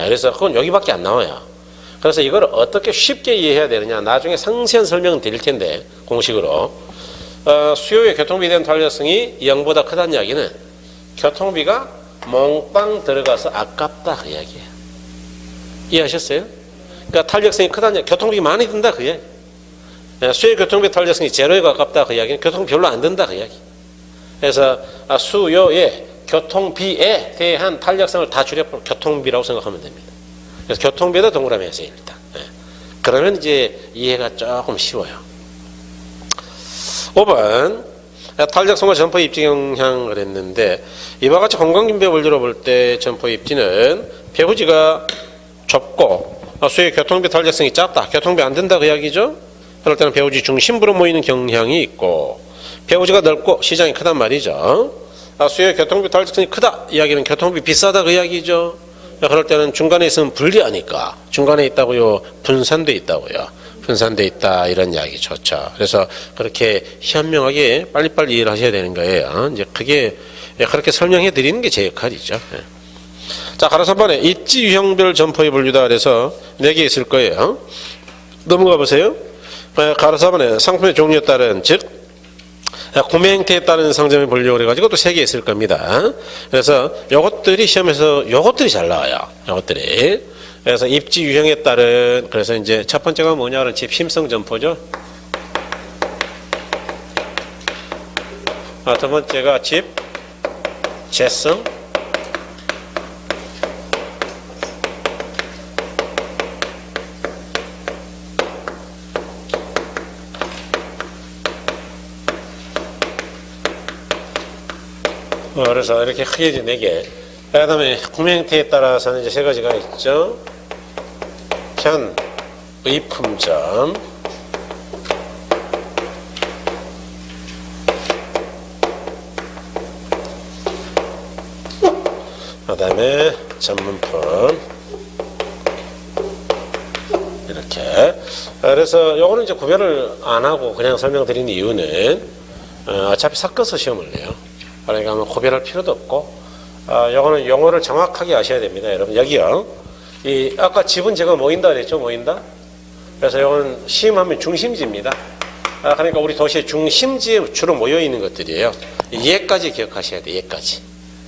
그래서 그건 여기밖에 안 나와요. 그래서 이걸 어떻게 쉽게 이해해야 되느냐. 나중에 상세한 설명은 드릴 텐데, 공식으로. 수요의 교통비에 대한 탄력성이 0보다 크다는 이야기는 교통비가 몽땅 들어가서 아깝다, 그 이야기예요. 이해하셨어요? 그러니까 탄력성이 크다는 이야기, 교통비 많이 든다, 그 이야기. 수요 교통비 탄력성이 제로에 가깝다, 그 이야기는 교통비 별로 안 든다, 그 이야기. 그래서 수요의 교통비에 대한 탄력성을 다 줄여버려 교통비라고 생각하면 됩니다. 그래서 교통비에다 동그라미 해서 일단. 그러면 이제 이해가 조금 쉬워요. 5번 탄력성과 점포 입지 영향을 했는데, 이와 같이 공간분배 원리로 볼 때 점포 입지는 배후지가 좁고 수의 교통비 탄력성이 작다. 교통비 안 된다 그 이야기죠. 그럴 때는 배후지 중심부로 모이는 경향이 있고 배후지가 넓고 시장이 크단 말이죠. 수의 교통비 탄력성이 크다. 이야기는 교통비 비싸다 그 이야기죠. 그럴 때는 중간에 있으면 불리하니까 중간에 있다고요. 분산돼 있다고요. 분산돼 있다 이런 이야기 좋죠. 그래서 그렇게 현명하게 빨리빨리 일을 하셔야 되는 거예요. 이제 그게 그렇게 설명해 드리는 게 제 역할이죠. 자, 가로 3번에 입지 유형별 점포의 분류다 그래서 4개 있을 거예요. 넘어가 보세요. 가로 4번에 상품의 종류에 따른 즉 구매 행태에 따른 상점의 분류를 해가지고 또 3개 있을 겁니다. 그래서 요것들이 시험에서 요것들이 잘 나와요. 요것들이. 그래서 입지 유형에 따른 그래서 이제 첫 번째가 뭐냐면 집 심성 점포죠. 두 번째가 집 재성. 그래서 이렇게 크게 이제 4개. 그 다음에 구매 행태에 따라서는 이제 3가지가 있죠. 편, 의품점, 그 다음에 전문품. 이렇게. 그래서 요거는 이제 구별을 안 하고 그냥 설명드린 이유는 어차피 섞어서 시험을 내요. 그러니까 뭐 구별할 필요도 없고, 요거는 용어를 정확하게 아셔야 됩니다. 여러분, 여기요. 아까 집은 제가 모인다 그랬죠? 모인다? 그래서 요거는 시험하면 중심지입니다. 그러니까 우리 도시의 중심지에 주로 모여 있는 것들이에요. 얘까지 기억하셔야 돼, 얘까지.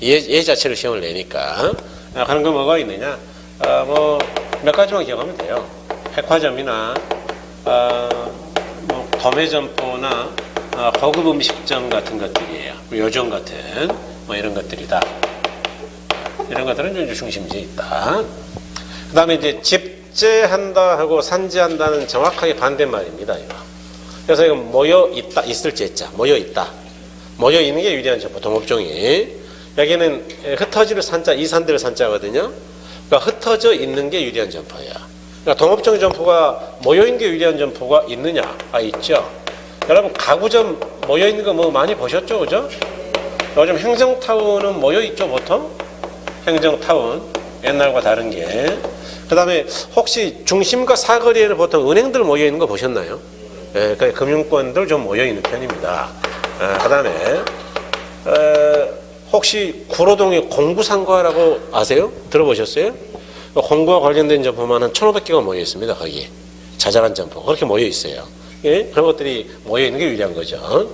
얘 자체를 시험을 내니까. 그런 거 뭐가 있느냐? 뭐, 몇 가지만 기억하면 돼요. 백화점이나, 뭐, 도매점포나, 고급 음식점 같은 것들이에요. 요정 같은 뭐 이런 것들이다. 이런 것들은 이제 중심지에 있다. 그 다음에 이제 집재한다 하고 산재한다는 정확하게 반대말입니다. 이거. 그래서 이거 모여 있다, 있을 제자, 모여 있다. 모여 있는 게 유리한 점포, 동업종이. 여기는 흩어질 산자, 이산들 산자거든요. 그러니까 흩어져 있는 게 유리한 점포야. 그러니까 동업종 점포가 모여 있는 게 유리한 점포가 있느냐? 있죠. 여러분 가구점 모여있는 거 뭐 많이 보셨죠? 그죠? 요즘 행정타운은 모여있죠 보통? 행정타운 옛날과 다른 게. 그 다음에 혹시 중심과 사거리에는 보통 은행들 모여있는 거 보셨나요? 예, 그 금융권들 좀 모여있는 편입니다. 그 다음에 혹시 구로동에 공구상가라고 아세요? 들어보셨어요? 공구와 관련된 점포만 한 1,500개가 모여있습니다. 거기 자잘한 점포 그렇게 모여있어요. 예? 그런 것들이 모여있는 게 유리한 거죠.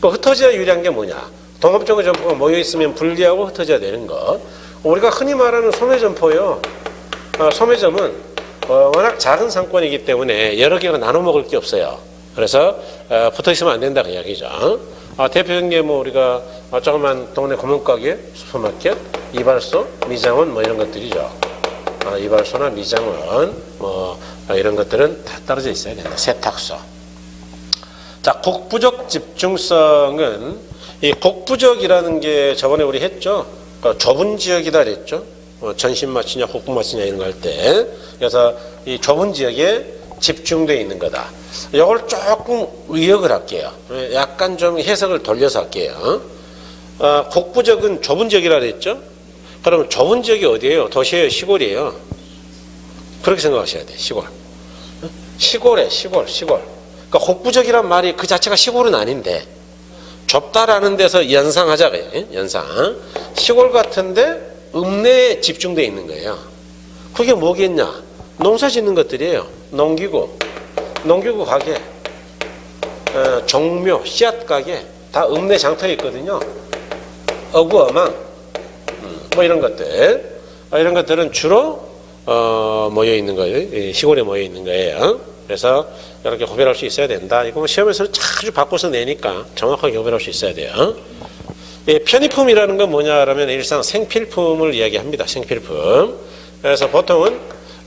그 흩어져야 유리한 게 뭐냐? 동업종의 점포가 모여있으면 분리하고 흩어져야 되는 것. 우리가 흔히 말하는 소매점포요. 소매점은 워낙 작은 상권이기 때문에 여러 개가 나눠 먹을 게 없어요. 그래서 붙어있으면 안 된다 그 이야기죠. 대표적인 게 뭐 우리가 조그만 동네 고문가게, 슈퍼마켓, 이발소, 미장원 뭐 이런 것들이죠. 이발소나 미장원 뭐 이런 것들은 다 떨어져 있어야 된다. 세탁소. 자, 국부적 집중성은 이 국부적이라는 게 저번에 우리 했죠. 좁은 지역이다 그랬죠. 전신 마취냐 국부 마취냐 이런 거 할 때. 그래서 이 좁은 지역에 집중되어 있는 거다. 이걸 조금 의역을 할게요. 약간 좀 해석을 돌려서 할게요. 국부적은 좁은 지역이라 그랬죠. 그러면 좁은 지역이 어디예요? 도시예요? 시골이에요? 그렇게 생각하셔야 돼요. 시골. 시골에 시골. 그러니까 국부적이란 말이 그 자체가 시골은 아닌데 좁다라는 데서 연상하자고요. 연상. 시골 같은데 읍내에 집중되어 있는 거예요. 그게 뭐겠냐? 농사 짓는 것들이에요. 농기구 가게, 종묘, 씨앗 가게 다 읍내 장터에 있거든요. 어구어망 뭐 이런 것들. 이런 것들은 주로 모여 있는 거예요. 시골에 모여 있는 거예요. 그래서 이렇게 구별할 수 있어야 된다. 이거 뭐 시험에서 자주 바꿔서 내니까 정확하게 구별할 수 있어야 돼요. 편의품이라는 건 뭐냐 하면 일상 생필품을 이야기합니다. 생필품. 그래서 보통은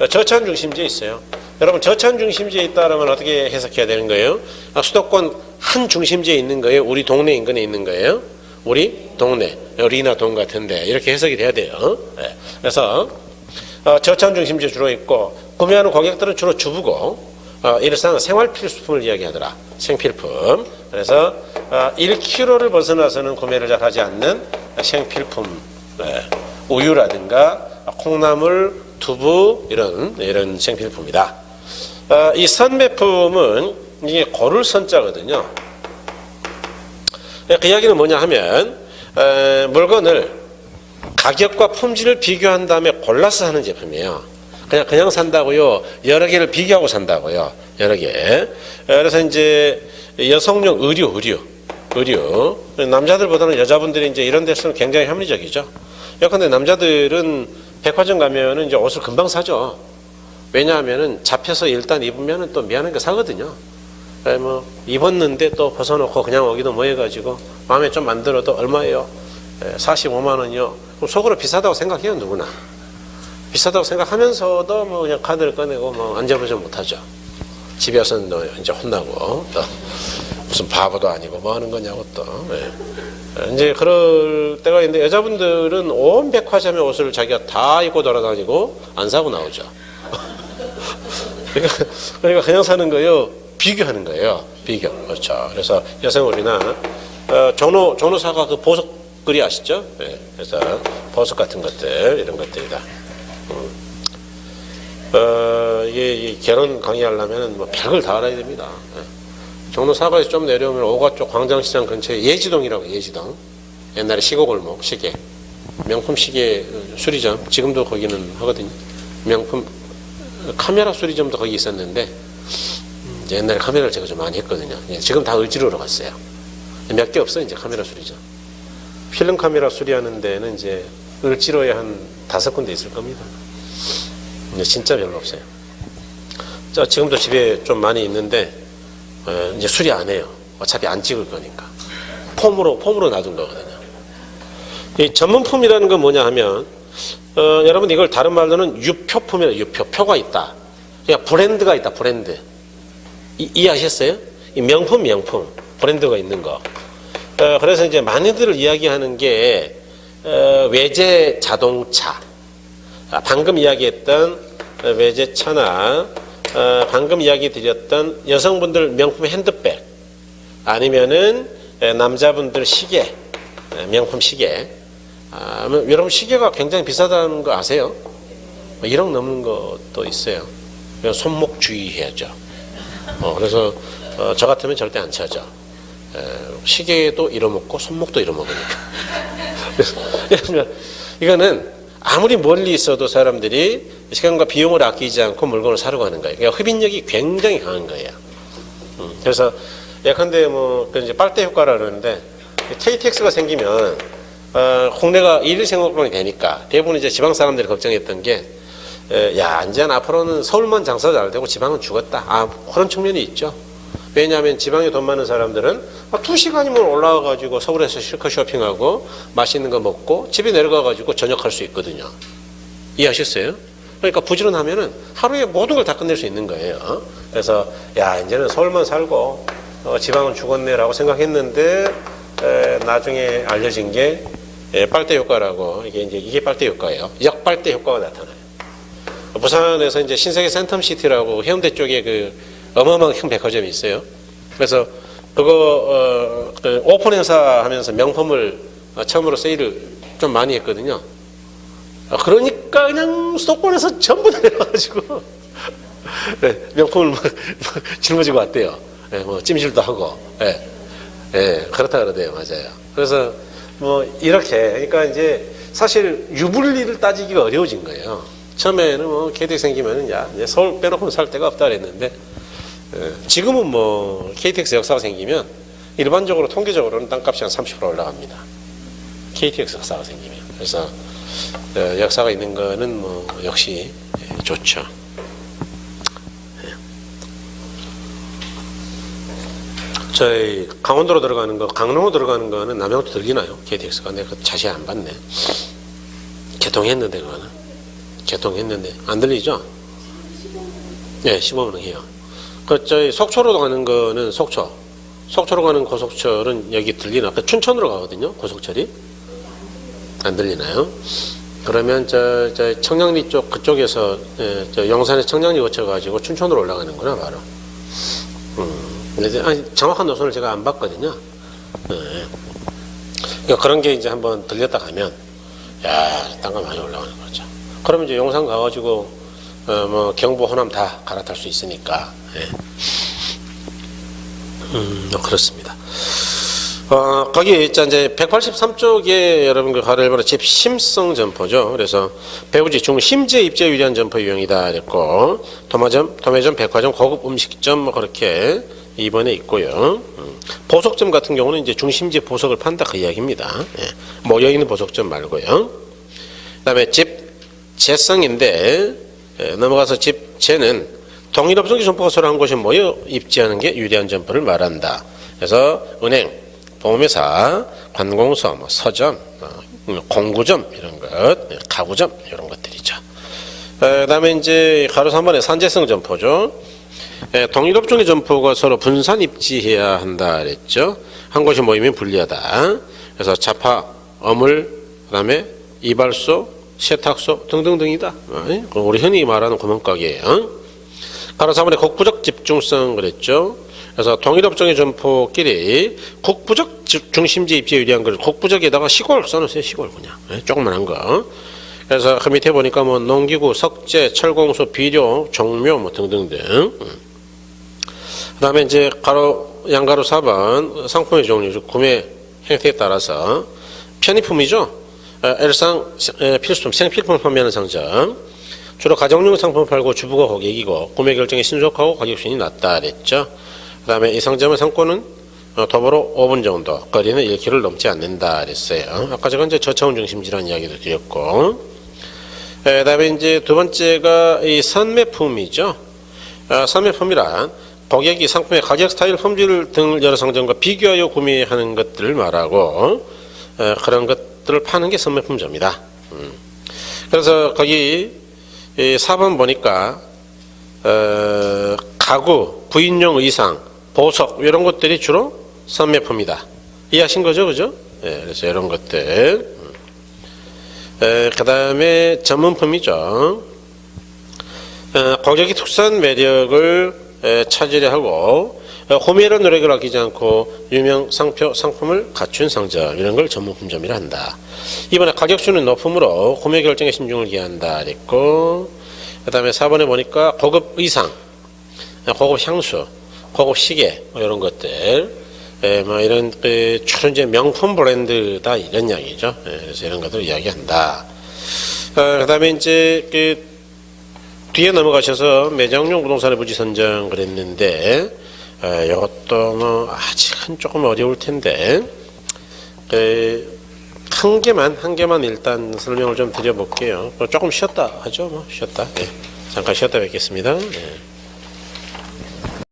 저차원 중심지에 있어요. 여러분 저차원 중심지에 있다 그러면 어떻게 해석해야 되는 거예요? 수도권 한 중심지에 있는 거예요? 우리 동네 인근에 있는 거예요? 우리 동네, 리나 동 같은데 이렇게 해석이 돼야 돼요. 그래서 저차원 중심지에 주로 있고 구매하는 고객들은 주로 주부고 일상 생활 필수품을 이야기하더라. 생필품. 그래서 1kg를 벗어나서는 구매를 잘 하지 않는 생필품, 우유라든가 콩나물, 두부 이런 생필품이다. 이 선매품은 이게 고를 선자거든요. 그 이야기는 뭐냐 하면 물건을 가격과 품질을 비교한 다음에 골라서 하는 제품이에요. 그냥 산다고요. 여러 개를 비교하고 산다고요. 여러 개. 그래서 이제 여성용 의류. 남자들보다는 여자분들이 이제 이런 데서는 굉장히 합리적이죠. 근데 남자들은 백화점 가면은 이제 옷을 금방 사죠. 왜냐하면은 잡혀서 일단 입으면은 또 미안한 게 사거든요. 뭐 입었는데 또 벗어놓고 그냥 오기도 뭐 해가지고 마음에 좀 안 들어도 얼마예요? 45만 원이요. 그럼 속으로 비싸다고 생각해요, 누구나. 비싸다고 생각하면서도 뭐 그냥 카드를 꺼내고 뭐 앉아보지 못하죠. 집에 와서는 이제 혼나고 또 무슨 바보도 아니고 뭐 하는 거냐고 또. 이제 그럴 때가 있는데 여자분들은 온 백화점의 옷을 자기가 다 입고 돌아다니고 안 사고 나오죠. 그러니까 그냥 사는 거예요. 비교하는 거예요. 비교. 그렇죠. 그래서 여성울이나 전호사가 그 보석거리 아시죠? 그래서 보석 같은 것들 이런 것들이다. 이게 결혼 강의하려면 뭐 별걸 다 알아야 됩니다. 종로사거리에서 좀 내려오면 오가 쪽 광장시장 근처에 예지동이라고. 예지동. 옛날에 시골골목 시계, 명품 시계 수리점, 지금도 거기는 하거든요. 명품 카메라 수리점도 거기 있었는데 옛날에 카메라를 제가 좀 많이 했거든요. 지금 다 을지로로 갔어요. 몇 개 없어요. 이제 카메라 수리점. 필름 카메라 수리하는 데는 이제 을지로에 한 5군데 있을 겁니다. 진짜 별로 없어요. 지금도 집에 좀 많이 있는데 이제 수리 안 해요. 어차피 안 찍을 거니까. 폼으로 놔둔 거거든요. 이 전문품이라는 건 뭐냐 하면 여러분 이걸 다른 말로는 유표품이라. 표가 있다. 그러니까 브랜드가 있다. 브랜드. 이해하셨어요? 이 명품 브랜드가 있는 거. 그래서 이제 많이들 이야기하는 게 외제 자동차, 방금 이야기했던 외제차나 방금 이야기 드렸던 여성분들 명품 핸드백, 아니면은 남자분들 시계, 명품 시계. 여러분 시계가 굉장히 비싸다는 거 아세요? 1억 넘는 것도 있어요. 손목 주의해야죠. 그래서 저 같으면 절대 안 차죠. 시계도 잃어먹고 손목도 잃어먹으니까. 이거는 아무리 멀리 있어도 사람들이 시간과 비용을 아끼지 않고 물건을 사려고 하는 거예요. 그러니까 흡인력이 굉장히 강한 거예요. 그래서 예컨대 뭐 이제 빨대 효과라 그러는데 KTX가 생기면 국내가 1위 생활권이 되니까 대부분 이제 지방 사람들이 걱정했던 게 이제 앞으로는 서울만 장사 잘 되고 지방은 죽었다. 그런 측면이 있죠. 왜냐하면 지방에 돈 많은 사람들은 2시간이면 올라와가지고 서울에서 실컷 쇼핑하고 맛있는 거 먹고 집에 내려가가지고 저녁할 수 있거든요. 이해하셨어요? 그러니까 부지런하면은 하루에 모든 걸 다 끝낼 수 있는 거예요. 그래서 이제는 서울만 살고 지방은 죽었네라고 생각했는데 나중에 알려진 게 빨대 효과라고. 이게 빨대 효과예요. 역빨대 효과가 나타나요. 부산에서 이제 신세계 센텀시티라고 해운대 쪽에 그 어마어마한 큰 백화점이 있어요. 그래서 그거 오픈 행사 하면서 명품을 처음으로 세일을 좀 많이 했거든요. 그러니까 그냥 수도권에서 전부 다 내려가지고 명품을 짊어지고 왔대요. 뭐 찜질도 하고. 그렇다 그러대요. 맞아요. 그래서 뭐 이렇게, 그러니까 이제 사실 유불리를 따지기가 어려워진 거예요. 처음에는 뭐 KTX 생기면은 이제 서울 빼놓고는 살 데가 없다 그랬는데 지금은 뭐 KTX 역사가 생기면 일반적으로 통계적으로는 땅값이 한 30% 올라갑니다. KTX 역사가 생기면. 그래서 역사가 있는 거는 뭐 역시 좋죠. 저희 강원도로 들어가는 거, 강릉으로 들어가는 거는 남양도 들리나요? KTX가. 내가 자세히 안 봤네. 개통했는데 그거는. 개통했는데 안 들리죠? 네, 15분 해요. 저희 속초로 가는 거는 속초로 가는 고속철은 여기 들리나? 춘천으로 가거든요. 고속철이 안 들리나요? 그러면 저 청량리 쪽 그쪽에서 저 영산에 청량리 거쳐가지고 춘천으로 올라가는구나 바로. 근데 아니, 정확한 노선을 제가 안 봤거든요. 그러니까 그런 게 이제 한번 들렸다 가면 야, 땅가 많이 올라가는 거죠. 그러면 이제 용산 가가지고 뭐 경부 호남 다 갈아탈 수 있으니까. 그렇습니다. 거기 이제 183쪽에 여러분들 가를 보는 집심성 점포죠. 그래서 배우지 중심지에 입지에 유리한 점포 유형이다 그랬고, 도매점, 백화점, 고급 음식점 뭐 그렇게 2번에 있고요. 보석점 같은 경우는 이제 중심지 보석을 판다 그 이야기입니다. 모여 있는 보석점 말고요. 그다음에 집 재성인데 넘어가서 집 재는 동일업종지 점포가 서로 한 곳에 모여 입지하는 게 유리한 점포를 말한다. 그래서 은행, 보험회사, 관공서, 뭐 서점, 공구점 이런 것, 가구점 이런 것들이죠. 그다음에 이제 가로 3번에 산재성 점포죠. 동일업종의 점포가 서로 분산 입지해야 한다 그랬죠. 한 곳이 모이면 불리하다. 그래서 자파, 어물, 그다음에 이발소, 세탁소 등등등이다. 우리 흔히 말하는 구멍가게예요. 가로 3번에 국부적 집중성 그랬죠. 그래서 동일업종의 점포끼리 국부적 중심지 입지에 유리한 걸 국부적에다가 시골 써놓으세요. 시골 그냥 조그만한 거. 그래서 그 밑에 보니까 뭐 농기구, 석재, 철공소, 비료, 종묘 뭐 등등등. 그다음에 이제 양가로 4번 상품의 종류, 구매 행태에 따라서 편의품이죠. 일상 필수품, 생필품을 판매하는 상점. 주로 가정용 상품을 팔고 주부가 고객이고 구매 결정이 신속하고 가격 수준이 낮다 그랬죠. 그다음에 이 상점의 상권은 도보로 5분 정도, 거리는 1km를 넘지 않는다 그랬어요. 아까 제가 이제 저차원 중심지라는 이야기도 드렸고, 그다음에 이제 두 번째가 이 선매품이죠. 선매품이란 고객이 상품의 가격, 스타일, 품질 등을 여러 상점과 비교하여 구매하는 것들을 말하고 그런 것들을 파는 게 선매품점이다. 그래서 거기 4번 보니까 가구, 부인용 의상, 보석 이런 것들이 주로 선매품이다. 이해하신 거죠, 그죠? 그래서 이런 것들. 그 다음에 전문품이죠. 고객이 특수한 매력을 찾으려 하고 호미이런 노력을 아끼지 않고 유명 상표, 상품을 갖춘 상점 이런 걸 전문품점이라 한다. 이번에 가격수는 높음으로 구매 결정에 신중을 기한다 그랬고, 그 다음에 4번에 보니까 고급 의상, 고급 향수, 고급 시계 뭐 이런 것들, 뭐 이런 주로 이제 명품 브랜드다 이런 이야기죠. 그래서 이런 것들을 이야기한다. 그 다음에 이제 뒤에 넘어가셔서 매장용 부동산의 부지 선정 그랬는데, 이것도 뭐 아직은 조금 어려울 텐데, 한 개만 일단 설명을 좀 드려볼게요. 조금 쉬었다 하죠. 뭐 쉬었다. 잠깐 쉬었다 뵙겠습니다.